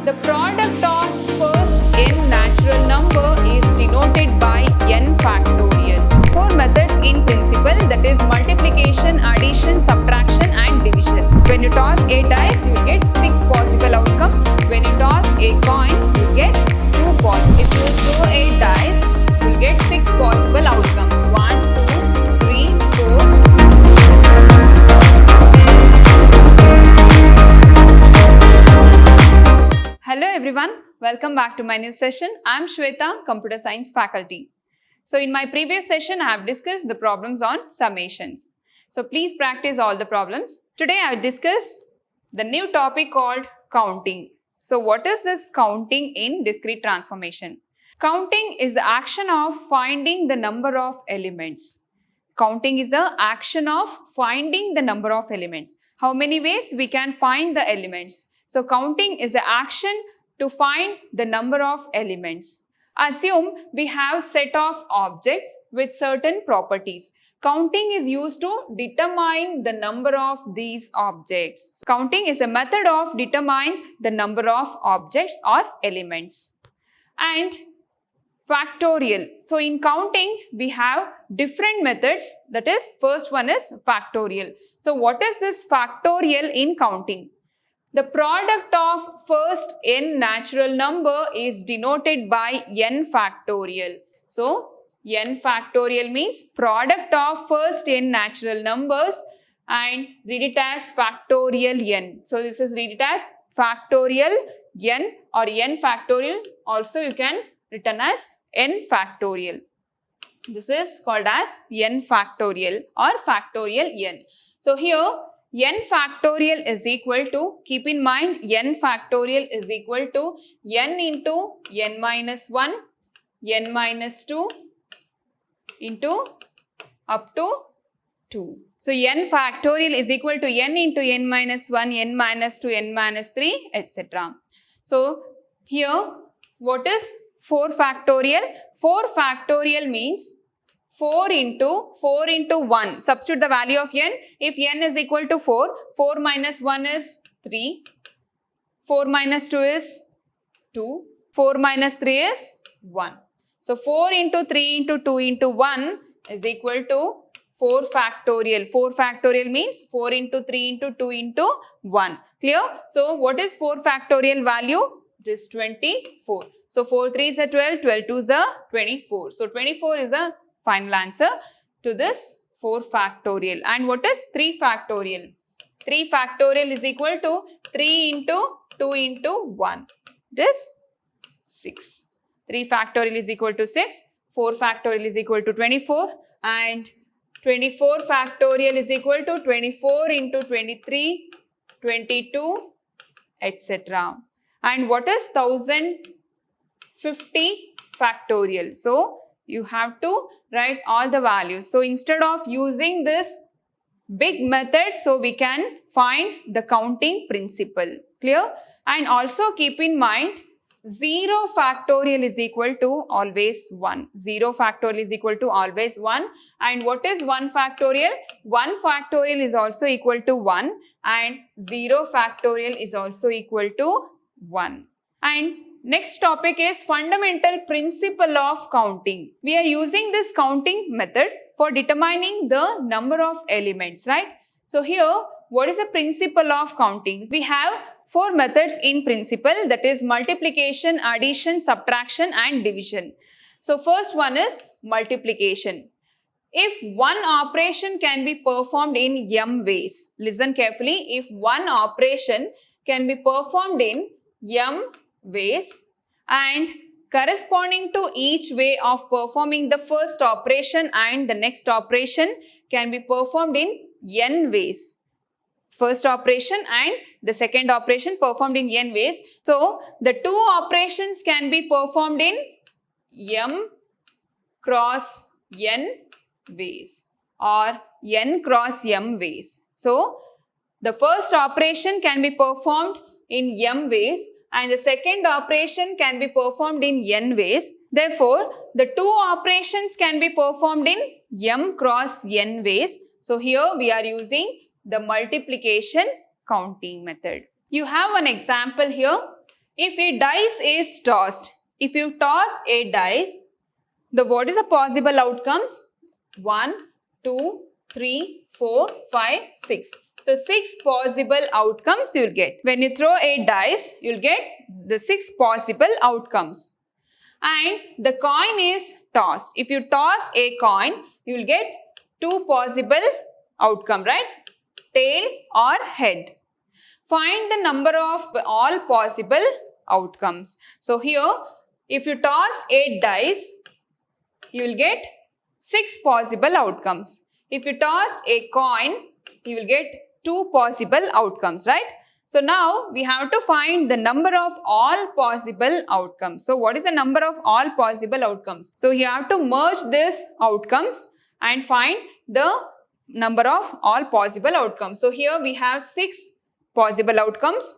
The product of first n natural number is denoted by n factorial. 4 methods in principle, that is multiplication, addition, subtraction and division. When you toss a dice, you get 6 possible outcomes. When you toss a coin, you get 2 possible. If you throw a dice, you get 6 possible outcomes. 1, 2, 3, 4. Hello everyone, welcome back to my new session. I am Shweta, Computer Science faculty. So in my previous session, I have discussed the problems on summations. So please practice all the problems. Today I will discuss the new topic called counting. So what is this counting in discrete transformation? Counting is the action of finding the number of elements. Counting is the action of finding the number of elements. How many ways we can find the elements? So counting is the action to find the number of elements. Assume we have set of objects with certain properties. Counting is used to determine the number of these objects. Counting is a method of determining the number of objects or elements. And factorial. So in counting, we have different methods. That is, first one is factorial. So what is this factorial in counting? The product of first n natural number is denoted by n factorial. So, n factorial means product of first n natural numbers and read it as factorial n. So, this is read it as factorial n or n factorial. Also, you can written as n factorial. This is called as n factorial or factorial n. So, here n factorial is equal to, keep in mind n factorial is equal to n into n minus 1, n minus 2 into up to 2. So n factorial is equal to n into n minus 1, n minus 2, n minus 3, etc. So here what is 4 factorial? 4 factorial means 4 into 1. Substitute the value of n. If n is equal to 4, 4 minus 1 is 3. 4 minus 2 is 2. 4 minus 3 is 1. So 4 into 3 into 2 into 1 is equal to 4 factorial. 4 factorial means 4 into 3 into 2 into 1. Clear? So what is 4 factorial value? It is 24. So 4 3s are 12, 12 2s are 24. So 24 is a final answer to this 4 factorial. And what is 3 factorial? 3 factorial is equal to 3 into 2 into 1. This 6. 3 factorial is equal to 6. 4 factorial is equal to 24. And 24 factorial is equal to 24 into 23, 22, etc. And what is 1050 factorial? So, you have to write all the values. So, instead of using this big method, so we can find the counting principle. Clear? And also keep in mind, 0 factorial is equal to always 1. 0 factorial is equal to always 1. And what is 1 factorial? 1 factorial is also equal to 1. And 0 factorial is also equal to 1. And next topic is fundamental principle of counting. We are using this counting method for determining the number of elements, right? So here, what is the principle of counting? We have 4 methods in principle, that is multiplication, addition, subtraction and division. So first one is multiplication. If one operation can be performed in m ways, listen carefully, if one operation can be performed in m ways and corresponding to each way of performing the first operation and the next operation can be performed in n ways. First operation and the second operation performed in n ways. So, the 2 operations can be performed in m cross n ways or n cross m ways. So, the first operation can be performed in m ways and the second operation can be performed in n ways. Therefore, the 2 operations can be performed in m cross n ways. So, here we are using the multiplication counting method. You have an example here. If a dice is tossed, if you toss a dice, what is the possible outcomes? 1, 2, 3, 4, 5, 6. So 6 possible outcomes you will get. When you throw a dice, you will get the 6 possible outcomes. And the coin is tossed. If you toss a coin, you will get 2 possible outcomes, right? Tail or head. Find the number of all possible outcomes. So here, if you toss a dice, you will get 6 possible outcomes. If you toss a coin, you will get 2 possible outcomes, right? So now we have to find the number of all possible outcomes. So what is the number of all possible outcomes? So you have to merge these outcomes and find the number of all possible outcomes. So here we have 6 possible outcomes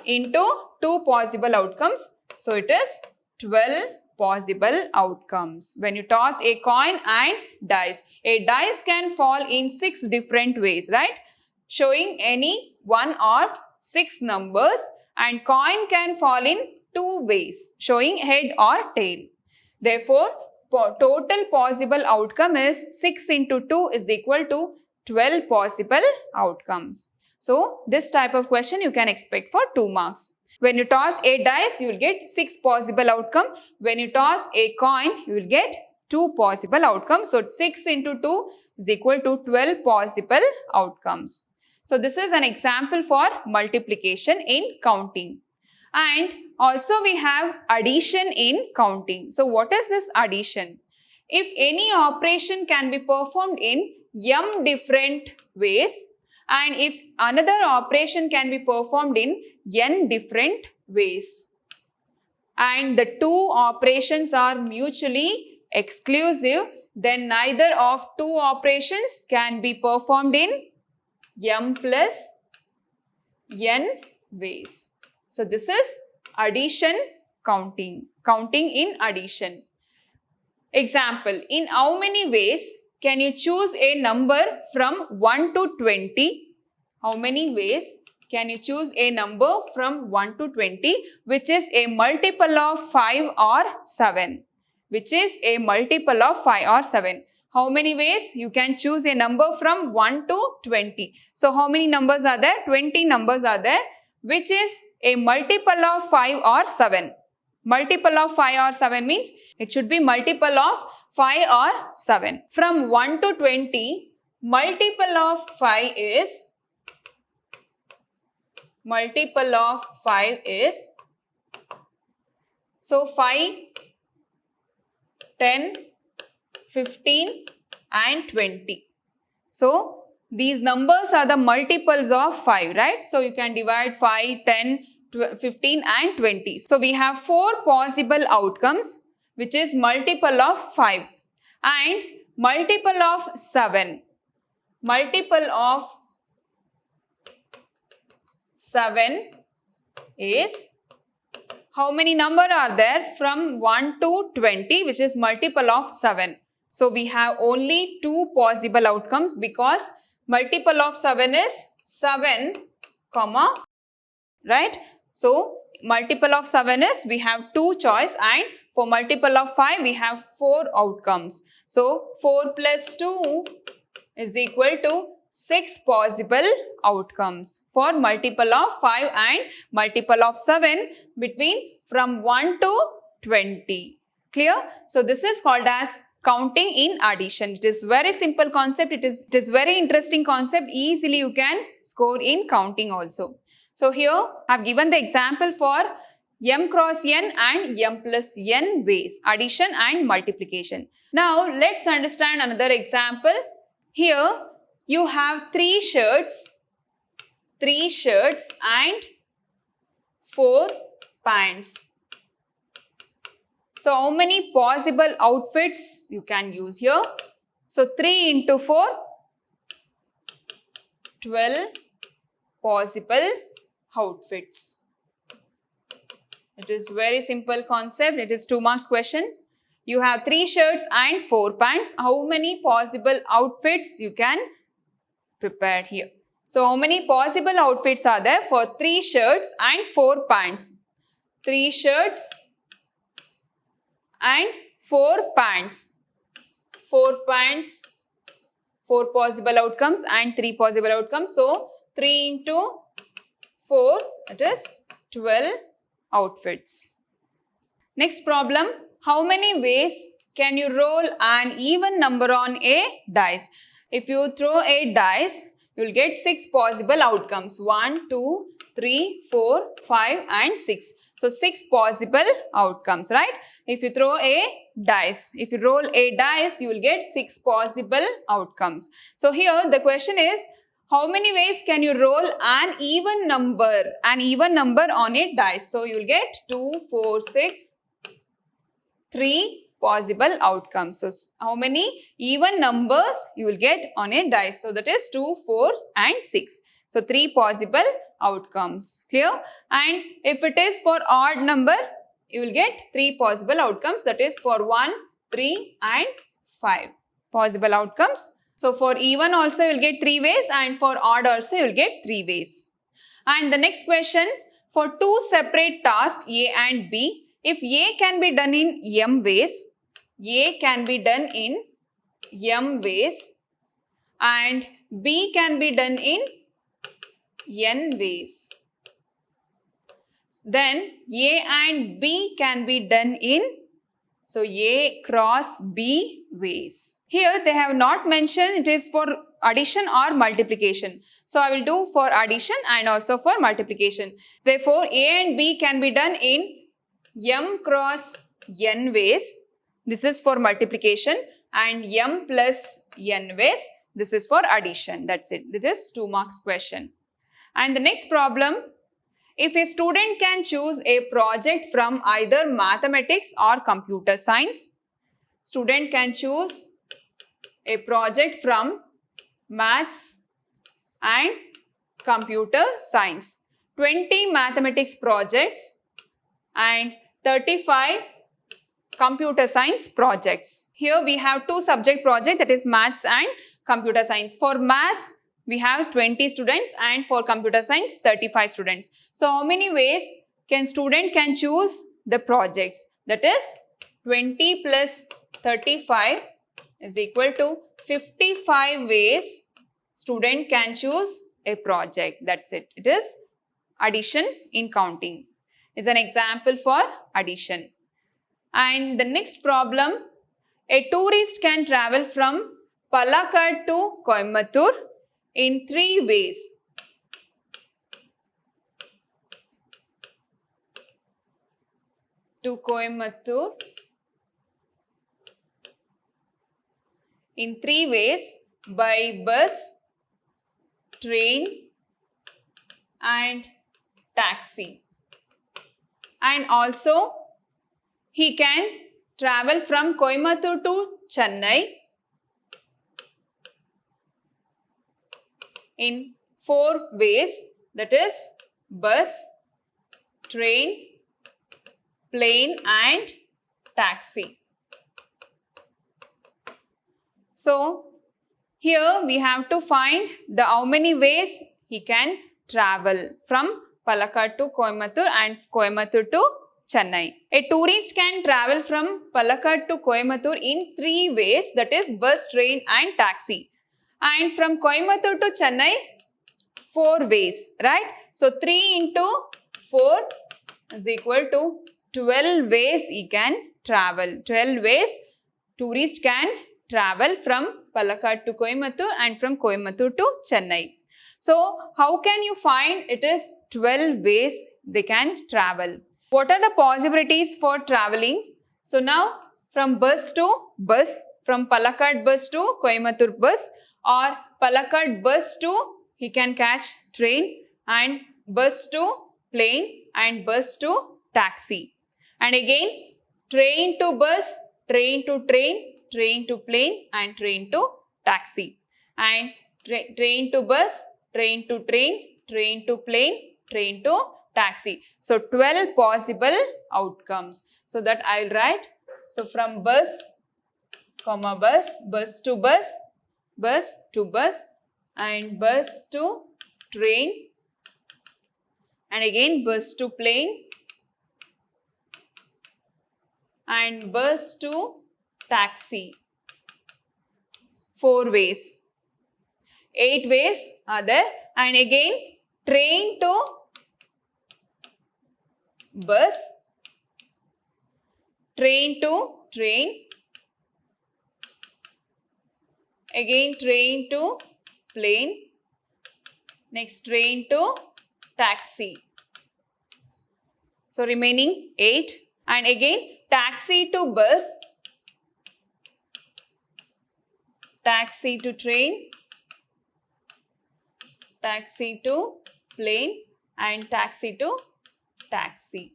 into 2 possible outcomes. So it is 12 possible outcomes. When you toss a coin and dice, a dice can fall in 6 different ways, right? Showing any one of 6 numbers, and coin can fall in 2 ways, showing head or tail. Therefore, total possible outcome is 6 into 2 is equal to 12 possible outcomes. So, this type of question you can expect for 2 marks. When you toss a dice, you will get 6 possible outcome. When you toss a coin, you will get 2 possible outcomes. So, 6 into 2 is equal to 12 possible outcomes. So, this is an example for multiplication in counting. And also we have addition in counting. So, what is this addition? If any operation can be performed in m different ways, and if another operation can be performed in n different ways, and the 2 operations are mutually exclusive, then neither of 2 operations can be performed in m plus n ways. So this is addition counting in addition. Example, in how many ways can you choose a number from 1 to 20? How many ways can you choose a number from 1 to 20 which is a multiple of 5 or 7? Which is a multiple of 5 or 7. How many ways you can choose a number from 1 to 20? So how many numbers are there? 20 numbers are there, which is a multiple of 5 or 7. Multiple of 5 or 7 means it should be multiple of 5 or 7. From 1 to 20, multiple of 5 is so 5, 10, 15 and 20. So these numbers are the multiples of 5, right? So you can divide 5, 10, 15 and 20. So we have 4 possible outcomes which is multiple of 5 and multiple of 7. Multiple of 7 is, how many number are there from 1 to 20 which is multiple of 7. So we have only 2 possible outcomes because multiple of 7 is 7, right? So multiple of 7 is we have 2 choice, and for multiple of 5 we have 4 outcomes. So 4 plus 2 is equal to 6 possible outcomes for multiple of 5 and multiple of 7 between from 1 to 20. Clear? So this is called as counting in addition. It is very simple concept. It is very interesting concept. Easily you can score in counting also. So here I have given the example for m cross n and m plus n ways, addition and multiplication. Now let's understand another example. Here you have 3 shirts and 4 pants. So how many possible outfits you can use here? So 3 into 4, 12 possible outfits. It is very simple concept. It is 2 marks question. You have 3 shirts and 4 pants. How many possible outfits you can prepare here? So how many possible outfits are there for 3 shirts and 4 pants? 3 shirts and 4 pants. 4 pants, 4 possible outcomes and 3 possible outcomes. So 3 into 4, that is 12 outfits. Next problem, how many ways can you roll an even number on a dice? If you throw a dice, you will get 6 possible outcomes. 1, 2, 3, 4, 5 and 6. So 6 possible outcomes, right? If you throw a dice, if you roll a dice, you will get 6 possible outcomes. So here the question is, how many ways can you roll an even number on a dice? So you will get 2, 4, 6, 3 possible outcomes. So how many even numbers you will get on a dice? So that is 2, 4 and 6. So 3 possible outcomes. Clear? And if it is for odd number, you will get 3 possible outcomes. That is for 1, 3 and 5 possible outcomes. So for even also you will get 3 ways and for odd also you will get 3 ways. And the next question, for 2 separate tasks A and B, if A can be done in m ways, A can be done in m ways and B can be done in n ways, then A and B can be done in, so A cross B ways. Here they have not mentioned it is for addition or multiplication. So I will do for addition and also for multiplication. Therefore A and B can be done in m cross n ways. This is for multiplication, and m plus n ways. This is for addition. That's it. This is 2 marks question. And the next problem, if a student can choose a project from either mathematics or computer science, student can choose a project from maths and computer science. 20 mathematics projects and 35 computer science projects. Here we have 2 subject projects, that is maths and computer science. For maths, we have 20 students and for computer science, 35 students. So how many ways can student can choose the projects? That is 20 plus 35 is equal to 55 ways student can choose a project. That's it. It is addition in counting. Is an example for addition. And the next problem, a tourist can travel from Palakkad to Coimbatore in 3 ways. To Coimbatore in 3 ways, by bus, train and taxi. And also he can travel from Coimbatore to Chennai in 4 ways, that is bus, train, plane and taxi. So here we have to find the how many ways he can travel from Palakkad to Coimbatore and Coimbatore to Chennai. A tourist can travel from Palakkad to Coimbatore in 3 ways, that is bus, train and taxi. And from Coimbatore to Chennai, 4 ways, right? So 3 into 4 is equal to 12 ways he can travel. 12 ways tourist can travel from Palakkad to Coimbatore and from Coimbatore to Chennai. So how can you find it is 12 ways they can travel? What are the possibilities for traveling? So now from bus to bus, from Palakkad bus to Coimbatore bus, or Palakkad bus to he can catch train, and bus to plane and bus to taxi. And again train to bus, train to train, train to plane and train to taxi. And train to bus, train to train, train to plane, train to taxi. So 12 possible outcomes. So that I will write. So from bus, comma bus, bus to bus, bus to bus and bus to train and again bus to plane and bus to taxi. 4 ways. 8 ways are there, and again train to bus, train to train, again train to plane, next train to taxi. So remaining 8, and again taxi to bus, taxi to train, taxi to plane, and taxi to taxi.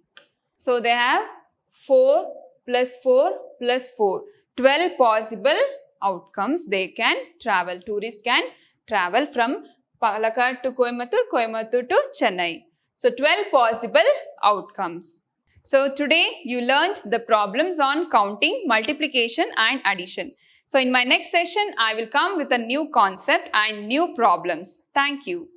So they have 4 plus 4 plus 4. 12 possible outcomes they can travel. Tourists can travel from Palakkad to Coimbatore, Coimbatore to Chennai. So 12 possible outcomes. So today you learned the problems on counting, multiplication and addition. So in my next session, I will come with a new concept and new problems. Thank you.